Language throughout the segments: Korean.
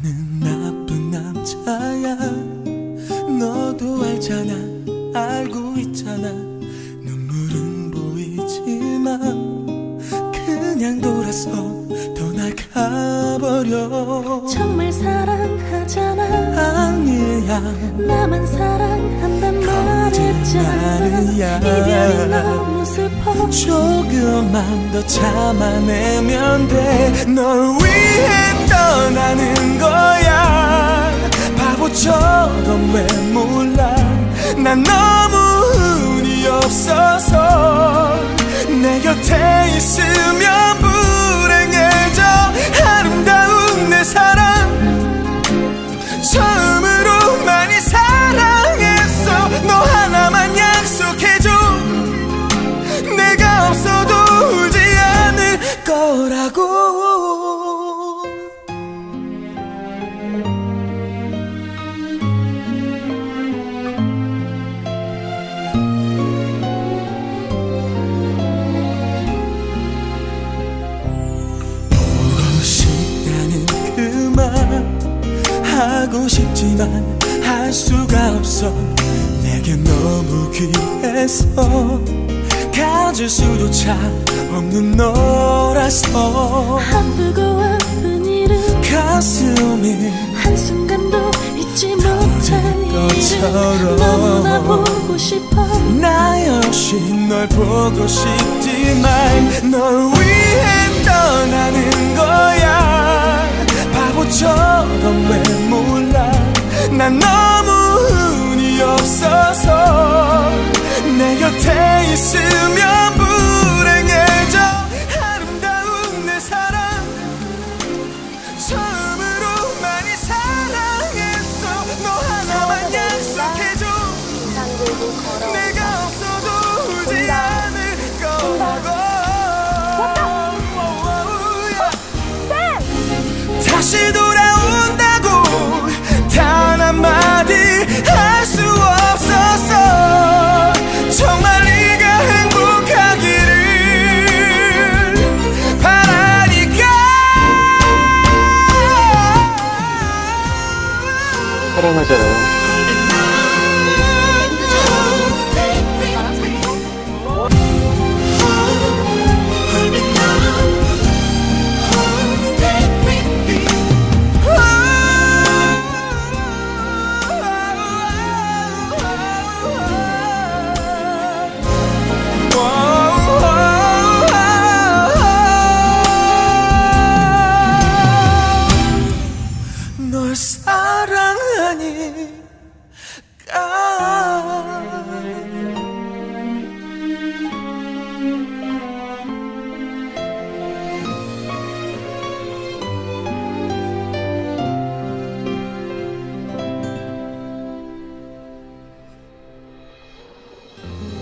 나는 나쁜 남자야. 너도 알잖아, 알고 있잖아. 눈물은 보이지만 그냥 돌아서 떠나가버려. 정말 사랑하잖아. 아니야, 나만 사랑한단 말했잖아. 이별이 너무 슬퍼. 조금만 더 참아내면 돼. 널 위해 떠나는 거야. 바보처럼 왜 몰라. 난 너무 운이 없어서 내 곁에 있으면 불행해져. 아름다운 내 사랑, 처음으로 많이 사랑했어. 너 하나만 약속해줘. 내가 없어도 울지 않을 거라고. 하고 싶지만 할 수가 없어. 내게 너무 귀해서 가질 수조차 없는 너라서. 아프고 아픈 일은 가슴이 한순간도 잊지 못한 것처럼. 일은 너무나 보고 싶어. 나 역시 널 보고 싶지만 널 위해 떠나는 거야. 바보처럼 왜 몰라. 난 너무 운이 없어서 내 곁에 있으면 불행해져. 아름다운 내 사랑, 처음으로 많이 사랑했어. 너 하나만 약속해줘. 내가 없어도 울지 않을 거라고. 다시 돌아온다고 단 한마디 할 수 없었어. 정말 네가 행복하기를 바라니까. 사랑하잖아요. 널 사랑하니까.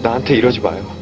나한테 이러지 마요.